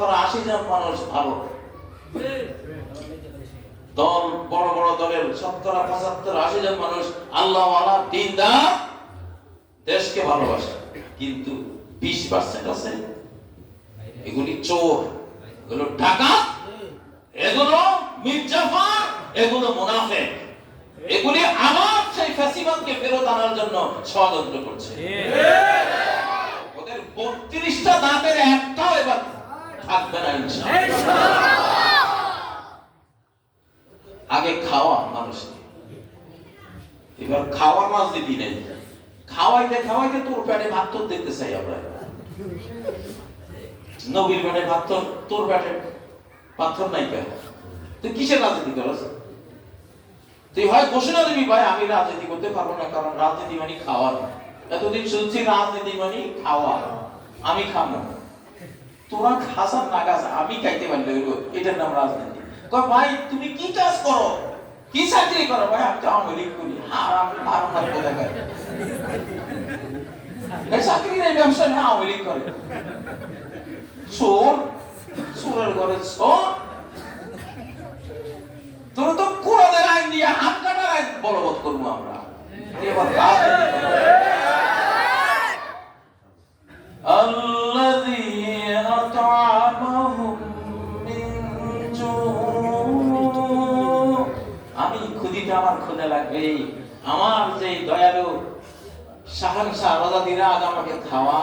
শতকরা 80 জন মানুষ ভালো দল, বড় বড় দলের শতকরা 75-80 জন মানুষ আল্লাহওয়ালা, দ্বীনদার, দেশকে ভালোবাসে। কিন্তু 20% আছে এগুলি চোর, এগুলো ডাকাত, এগুলো মির্জাফর, এগুলো মুনাফিক, এগুলি আবার সেই ফ্যাসিবাদকে ফেরত আনার জন্য ষড়যন্ত্র করছে। ওদের 32টা দাঁতের একটাও এবার থাকবে না ইনশাআল্লাহ। আগে খাওয়া মানুষকে, এবার খাওয়ার রাজনীতি নেই। খাওয়াইতে খাওয়াইতে তোর পেটে ভাত তোর দেখতে চাই আমরা। নবীর পেটে ভাত তোর পেটে পাথর নাই কেন? তুই কিসের রাজনীতি করছ? তুই হয় ঘোষণা দিবি ভাই আমি রাজনীতি করতে পারবো না, কারণ রাজনীতি মানে খাওয়া। এতদিন শুনছি রাজনীতি মানে খাওয়া, আমি খাবো। তোরা খাসার না খাস, আমি খাইতে পারলে এটার নাম রাজনীতি। কয় ভাই তুমি কি কাজ করো, কি চাকরি করো? ভাই আমি তো আওয়ামী লীগ করি। হারাম হারাম কোথায় খাই? চাকরি নেই, ব্যবসা নেই, আওয়ামী লীগ করে। চোর, চোরের ঘরে চোর। তোর তো কোরআনের আইন দিয়ে হাত কাটার আইন বলবৎ করবো আমরা। আল্লাযী আত'আমাহুম মিন জু'। আমি খুদিতে আমার ক্ষুধা লাগবে, আমার যে দয়ালু শাহানশাহ রাজা দিরাজ আমাকে খাওয়া